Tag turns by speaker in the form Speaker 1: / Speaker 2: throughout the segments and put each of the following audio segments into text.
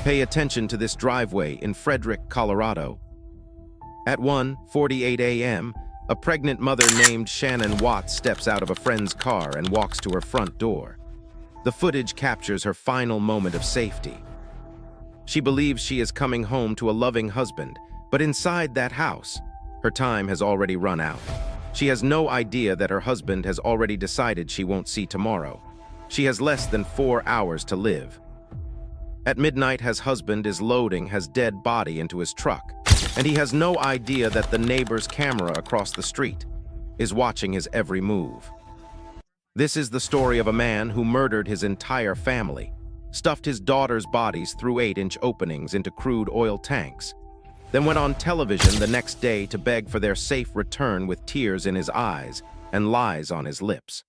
Speaker 1: Pay attention to this driveway in Frederick, Colorado. At 1:48 a.m., a pregnant mother named Shanann Watts steps out of a friend's car and walks to her front door. The footage captures her final moment of safety. She believes she is coming home to a loving husband, but inside that house, her time has already run out. She has no idea that her husband has already decided she won't see tomorrow. She has less than 4 hours to live. At midnight, his husband is loading his dead body into his truck, and he has no idea that the neighbor's camera across the street is watching his every move. This is the story of a man who murdered his entire family, stuffed his daughter's bodies through 8-inch openings into crude oil tanks, then went on television the next day to beg for their safe return with tears in his eyes and lies on his lips.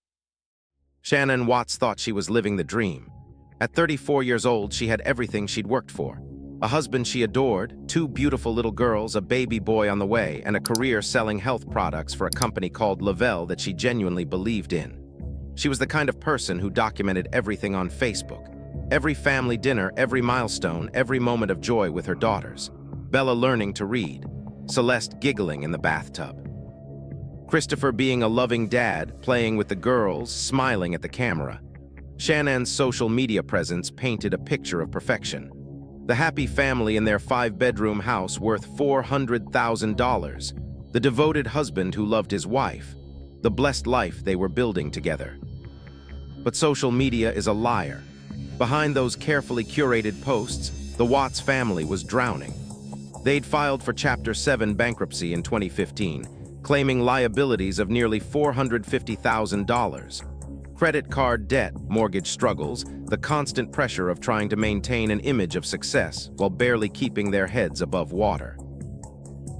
Speaker 1: Shanann Watts thought she was living the dream. At 34 years old, she had everything she'd worked for. A husband she adored, 2 beautiful little girls, a baby boy on the way, and a career selling health products for a company called Lavelle that she genuinely believed in. She was the kind of person who documented everything on Facebook. Every family dinner, every milestone, every moment of joy with her daughters. Bella learning to read, Celeste giggling in the bathtub, Christopher being a loving dad, playing with the girls, smiling at the camera. Shanann's social media presence painted a picture of perfection. The happy family in their 5-bedroom house worth $400,000. The devoted husband who loved his wife. The blessed life they were building together. But social media is a liar. Behind those carefully curated posts, the Watts family was drowning. They'd filed for Chapter 7 bankruptcy in 2015, claiming liabilities of nearly $450,000. Credit card debt, mortgage struggles, the constant pressure of trying to maintain an image of success while barely keeping their heads above water.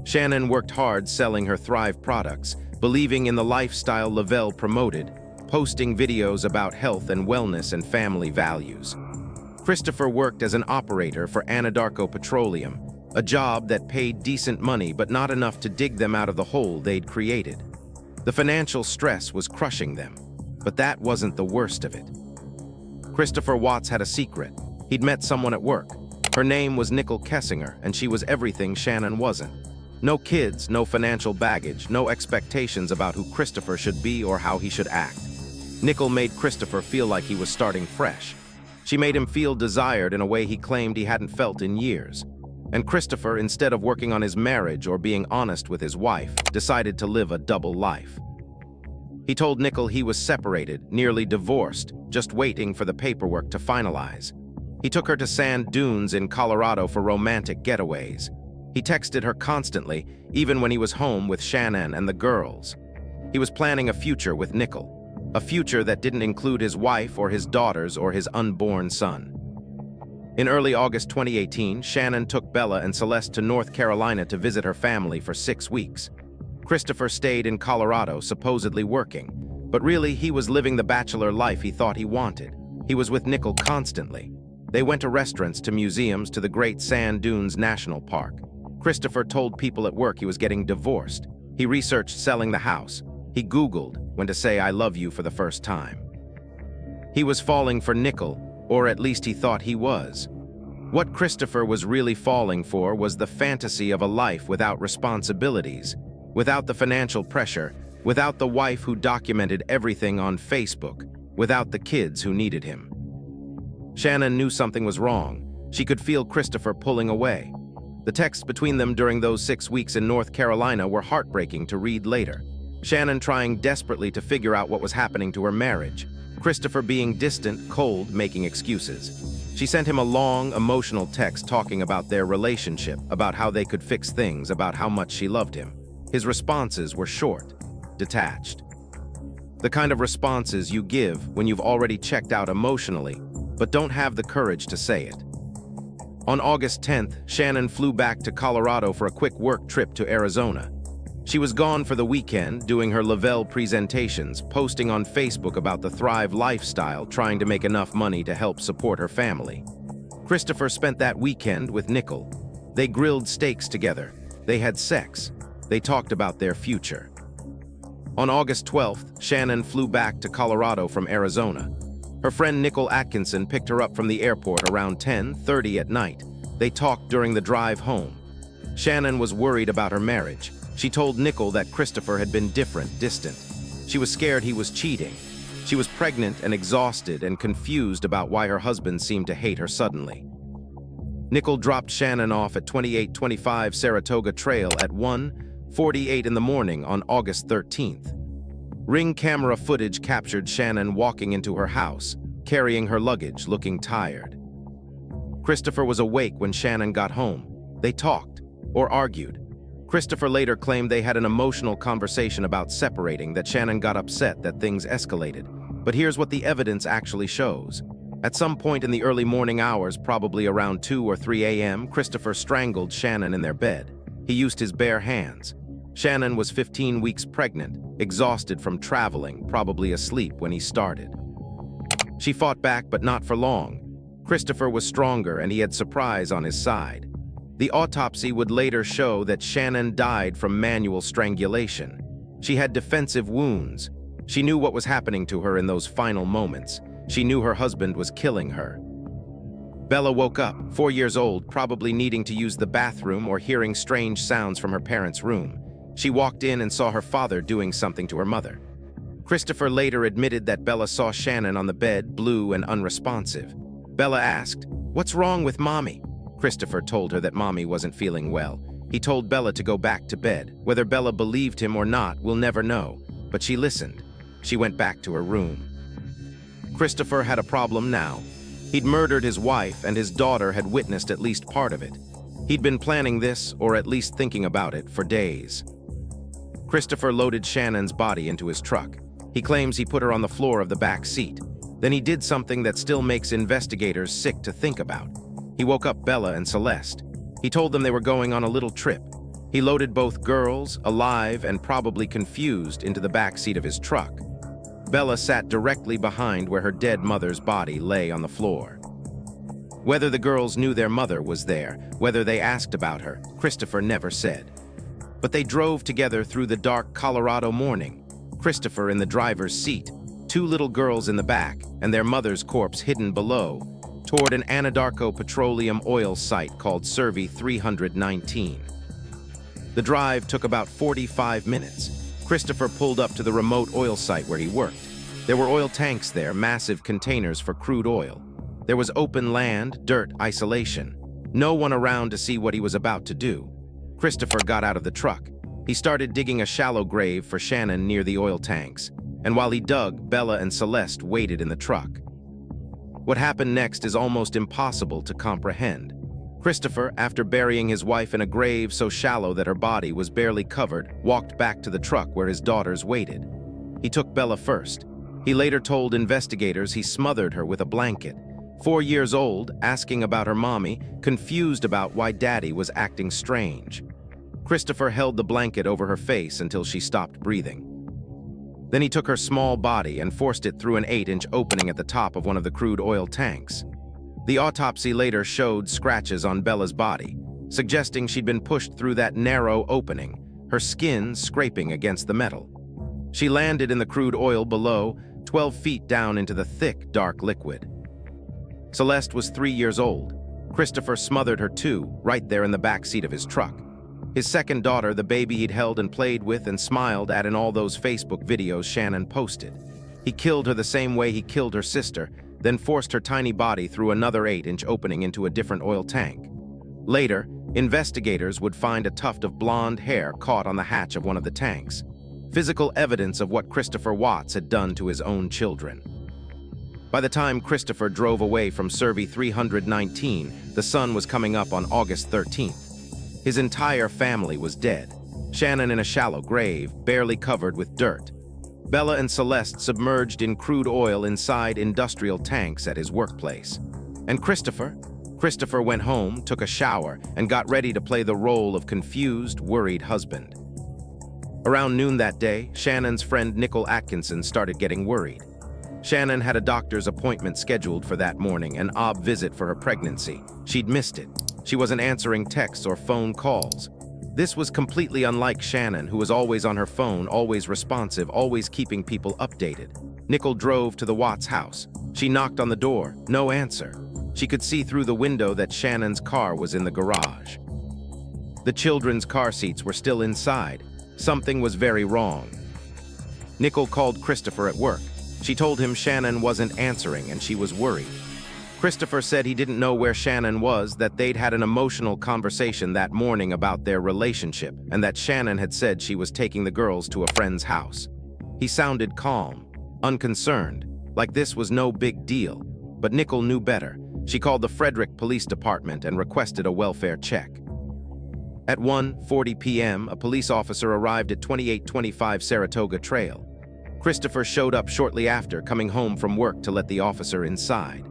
Speaker 1: Shanann worked hard selling her Thrive products, believing in the lifestyle Lavelle promoted, posting videos about health and wellness and family values. Christopher worked as an operator for Anadarko Petroleum, a job that paid decent money but not enough to dig them out of the hole they'd created. The financial stress was crushing them, but that wasn't the worst of it. Christopher Watts had a secret. He'd met someone at work. Her name was Nickole Kessinger, and she was everything Shanann wasn't. No kids, no financial baggage, no expectations about who Christopher should be or how he should act. Nickole made Christopher feel like he was starting fresh. She made him feel desired in a way he claimed he hadn't felt in years. And Christopher, instead of working on his marriage or being honest with his wife, decided to live a double life. He told Nickole he was separated, nearly divorced, just waiting for the paperwork to finalize. He took her to sand dunes in Colorado for romantic getaways. He texted her constantly, even when he was home with Shanann and the girls. He was planning a future with Nickole, a future that didn't include his wife or his daughters or his unborn son. In early August 2018, Shanann took Bella and Celeste to North Carolina to visit her family for 6 weeks. Christopher stayed in Colorado, supposedly working, but really he was living the bachelor life he thought he wanted. He was with Nickole constantly. They went to restaurants, to museums, to the Great Sand Dunes National Park. Christopher told people at work he was getting divorced. He researched selling the house. He Googled when to say I love you for the first time. He was falling for Nickole, or at least he thought he was. What Christopher was really falling for was the fantasy of a life without responsibilities, without the financial pressure, without the wife who documented everything on Facebook, without the kids who needed him. Shanann knew something was wrong. She could feel Christopher pulling away. The texts between them during those 6 weeks in North Carolina were heartbreaking to read later. Shanann trying desperately to figure out what was happening to her marriage. Christopher being distant, cold, making excuses. She sent him a long, emotional text talking about their relationship, about how they could fix things, about how much she loved him. His responses were short, detached. The kind of responses you give when you've already checked out emotionally, but don't have the courage to say it. On August 10th, Shanann flew back to Colorado for a quick work trip to Arizona. She was gone for the weekend, doing her Lavelle presentations, posting on Facebook about the Thrive lifestyle, trying to make enough money to help support her family. Christopher spent that weekend with Nickole. They grilled steaks together. They had sex. They talked about their future. On August 12th, Shanann flew back to Colorado from Arizona. Her friend Nickole Atkinson picked her up from the airport around 10:30 at night. They talked during the drive home. Shanann was worried about her marriage. She told Nickole that Christopher had been different, distant. She was scared he was cheating. She was pregnant and exhausted and confused about why her husband seemed to hate her suddenly. Nickole dropped Shanann off at 2825 Saratoga Trail at 1:48 in the morning on August 13th. Ring camera footage captured Shanann walking into her house, carrying her luggage, looking tired. Christopher was awake when Shanann got home. They talked, or argued. Christopher later claimed they had an emotional conversation about separating, that Shanann got upset that things escalated. But here's what the evidence actually shows. At some point in the early morning hours, probably around 2 or 3 a.m., Christopher strangled Shanann in their bed. He used his bare hands. Shanann was 15 weeks pregnant, exhausted from traveling, probably asleep when he started. She fought back, but not for long. Christopher was stronger and he had surprise on his side. The autopsy would later show that Shanann died from manual strangulation. She had defensive wounds. She knew what was happening to her in those final moments. She knew her husband was killing her. Bella woke up, 4 years old, probably needing to use the bathroom or hearing strange sounds from her parents' room. She walked in and saw her father doing something to her mother. Christopher later admitted that Bella saw Shanann on the bed, blue and unresponsive. Bella asked, "What's wrong with Mommy?" Christopher told her that Mommy wasn't feeling well. He told Bella to go back to bed. Whether Bella believed him or not, we'll never know. But she listened. She went back to her room. Christopher had a problem now. He'd murdered his wife, and his daughter had witnessed at least part of it. He'd been planning this, or at least thinking about it, for days. Christopher loaded Shannon's body into his truck. He claims he put her on the floor of the back seat. Then he did something that still makes investigators sick to think about. He woke up Bella and Celeste. He told them they were going on a little trip. He loaded both girls, alive and probably confused, into the back seat of his truck. Bella sat directly behind where her dead mother's body lay on the floor. Whether the girls knew their mother was there, whether they asked about her, Christopher never said. But they drove together through the dark Colorado morning, Christopher in the driver's seat, 2 little girls in the back, and their mother's corpse hidden below, toward an Anadarko petroleum oil site called CeCe 319. The drive took about 45 minutes. Christopher pulled up to the remote oil site where he worked. There were oil tanks there, massive containers for crude oil. There was open land, dirt, isolation. No one around to see what he was about to do. Christopher got out of the truck. He started digging a shallow grave for Shanann near the oil tanks. And while he dug, Bella and Celeste waited in the truck. What happened next is almost impossible to comprehend. Christopher, after burying his wife in a grave so shallow that her body was barely covered, walked back to the truck where his daughters waited. He took Bella first. He later told investigators he smothered her with a blanket. 4 years old, asking about her mommy, confused about why Daddy was acting strange. Christopher held the blanket over her face until she stopped breathing. Then he took her small body and forced it through an 8-inch opening at the top of one of the crude oil tanks. The autopsy later showed scratches on Bella's body, suggesting she'd been pushed through that narrow opening, her skin scraping against the metal. She landed in the crude oil below, 12 feet down into the thick, dark liquid. Celeste was 3 years old. Christopher smothered her too, right there in the back seat of his truck. His second daughter, the baby he'd held and played with and smiled at in all those Facebook videos Shanann posted. He killed her the same way he killed her sister, then forced her tiny body through another 8-inch opening into a different oil tank. Later, investigators would find a tuft of blonde hair caught on the hatch of one of the tanks, physical evidence of what Christopher Watts had done to his own children. By the time Christopher drove away from CeCe 319, the sun was coming up on August 13th. His entire family was dead. Shanann in a shallow grave, barely covered with dirt. Bella and Celeste submerged in crude oil inside industrial tanks at his workplace. And Christopher? Christopher went home, took a shower, and got ready to play the role of confused, worried husband. Around noon that day, Shannon's friend Nickole Atkinson started getting worried. Shanann had a doctor's appointment scheduled for that morning, an ob visit for her pregnancy. She'd missed it. She wasn't answering texts or phone calls. This was completely unlike Shanann, who was always on her phone, always responsive, always keeping people updated. Nickole drove to the Watts house. She knocked on the door, no answer. She could see through the window that Shannon's car was in the garage. The children's car seats were still inside. Something was very wrong. Nickole called Christopher at work. She told him Shanann wasn't answering and she was worried. Christopher said he didn't know where Shanann was, that they'd had an emotional conversation that morning about their relationship, and that Shanann had said she was taking the girls to a friend's house. He sounded calm, unconcerned, like this was no big deal. But Nickole knew better. She called the Frederick Police Department and requested a welfare check. At 1:40 p.m., a police officer arrived at 2825 Saratoga Trail. Christopher showed up shortly after, coming home from work to let the officer inside.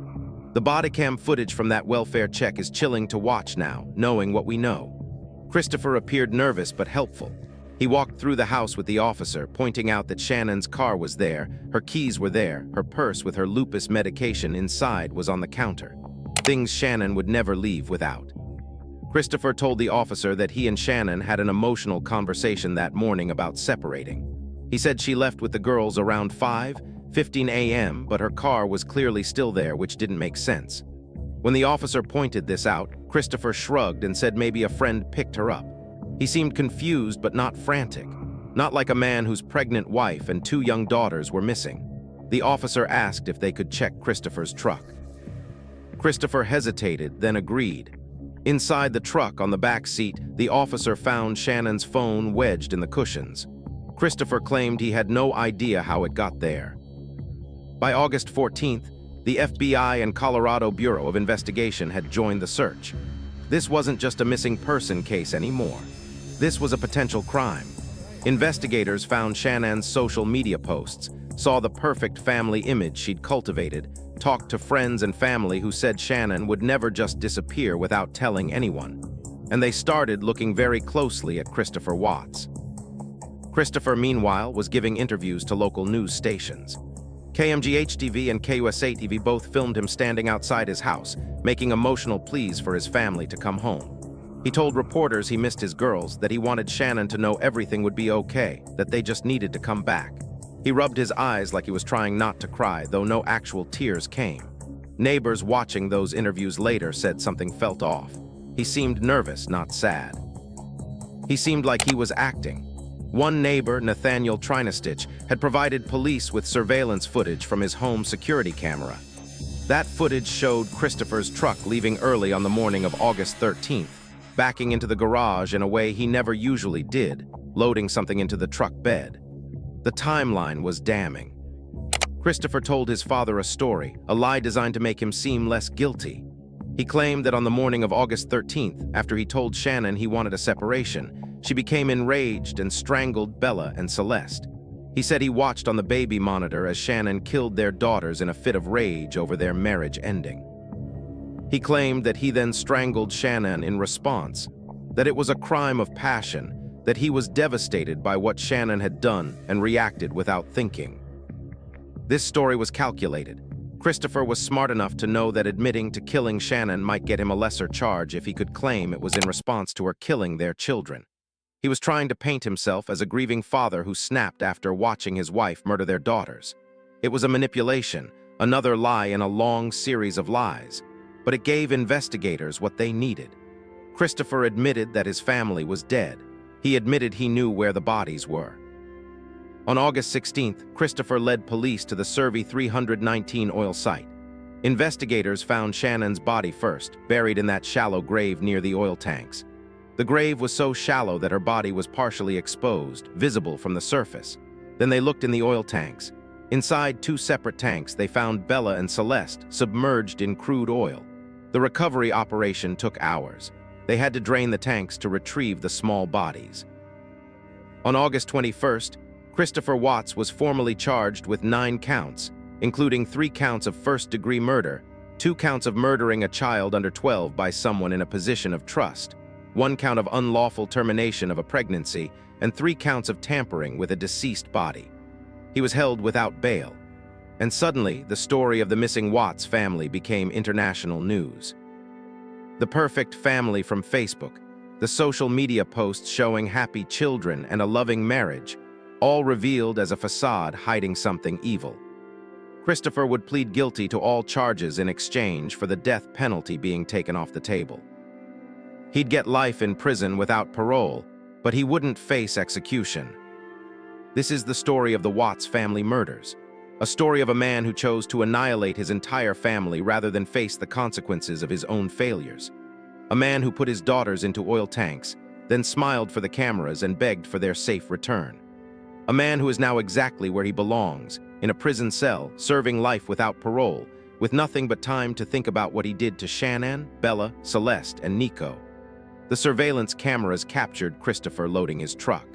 Speaker 1: The bodycam footage from that welfare check is chilling to watch now, knowing what we know. Christopher appeared nervous but helpful. He walked through the house with the officer, pointing out that Shannon's car was there, her keys were there, her purse with her lupus medication inside was on the counter. Things Shanann would never leave without. Christopher told the officer that he and Shanann had an emotional conversation that morning about separating. He said she left with the girls around 5:15 a.m., but her car was clearly still there, which didn't make sense. When the officer pointed this out, Christopher shrugged and said maybe a friend picked her up. He seemed confused but not frantic, not like a man whose pregnant wife and 2 young daughters were missing. The officer asked if they could check Christopher's truck. Christopher hesitated, then agreed. Inside the truck, on the back seat, the officer found Shannon's phone wedged in the cushions. Christopher claimed he had no idea how it got there. By August 14th, the FBI and Colorado Bureau of Investigation had joined the search. This wasn't just a missing person case anymore. This was a potential crime. Investigators found Shannon's social media posts, saw the perfect family image she'd cultivated, talked to friends and family who said Shanann would never just disappear without telling anyone. And they started looking very closely at Christopher Watts. Christopher, meanwhile, was giving interviews to local news stations. KMGH-TV and KUSA-TV both filmed him standing outside his house, making emotional pleas for his family to come home. He told reporters he missed his girls, that he wanted Shanann to know everything would be okay, that they just needed to come back. He rubbed his eyes like he was trying not to cry, though no actual tears came. Neighbors watching those interviews later said something felt off. He seemed nervous, not sad. He seemed like he was acting. One neighbor, Nathaniel Trinastich, had provided police with surveillance footage from his home security camera. That footage showed Christopher's truck leaving early on the morning of August 13th, backing into the garage in a way he never usually did, loading something into the truck bed. The timeline was damning. Christopher told his father a story, a lie designed to make him seem less guilty. He claimed that on the morning of August 13th, after he told Shanann he wanted a separation, she became enraged and strangled Bella and Celeste. He said he watched on the baby monitor as Shanann killed their daughters in a fit of rage over their marriage ending. He claimed that he then strangled Shanann in response, that it was a crime of passion, that he was devastated by what Shanann had done and reacted without thinking. This story was calculated. Christopher was smart enough to know that admitting to killing Shanann might get him a lesser charge if he could claim it was in response to her killing their children. He was trying to paint himself as a grieving father who snapped after watching his wife murder their daughters. It was a manipulation, another lie in a long series of lies, but it gave investigators what they needed. Christopher admitted that his family was dead. He admitted he knew where the bodies were. On August 16th, Christopher led police to the Survey 319 oil site. Investigators found Shannon's body first, buried in that shallow grave near the oil tanks. The grave was so shallow that her body was partially exposed, visible from the surface. Then they looked in the oil tanks. Inside 2 separate tanks, they found Bella and Celeste submerged in crude oil. The recovery operation took hours. They had to drain the tanks to retrieve the small bodies. On August 21st, Christopher Watts was formally charged with 9 counts, including 3 counts of first-degree murder, 2 counts of murdering a child under 12 by someone in a position of trust, 1 count of unlawful termination of a pregnancy, and 3 counts of tampering with a deceased body. He was held without bail. And suddenly, the story of the missing Watts family became international news. The perfect family from Facebook, the social media posts showing happy children and a loving marriage, all revealed as a facade hiding something evil. Christopher would plead guilty to all charges in exchange for the death penalty being taken off the table. He'd get life in prison without parole, but he wouldn't face execution. This is the story of the Watts family murders, a story of a man who chose to annihilate his entire family rather than face the consequences of his own failures. A man who put his daughters into oil tanks, then smiled for the cameras and begged for their safe return. A man who is now exactly where he belongs, in a prison cell, serving life without parole, with nothing but time to think about what he did to Shanann, Bella, Celeste, and Nickole. The surveillance cameras captured Christopher loading his truck.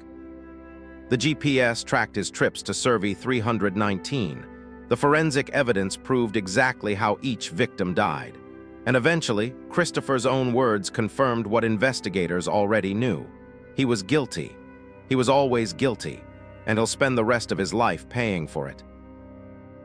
Speaker 1: The GPS tracked his trips to Survey 319. The forensic evidence proved exactly how each victim died. And eventually, Christopher's own words confirmed what investigators already knew. He was guilty. He was always guilty, and he'll spend the rest of his life paying for it.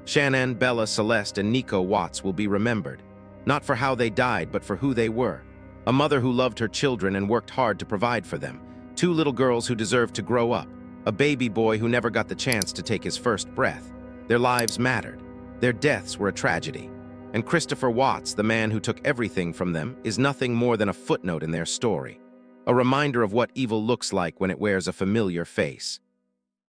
Speaker 1: Shanann, Bella, Celeste, and Nickole Watts will be remembered, not for how they died, but for who they were. A mother who loved her children and worked hard to provide for them. Two little girls who deserved to grow up. A baby boy who never got the chance to take his first breath. Their lives mattered. Their deaths were a tragedy. And Christopher Watts, the man who took everything from them, is nothing more than a footnote in their story. A reminder of what evil looks like when it wears a familiar face.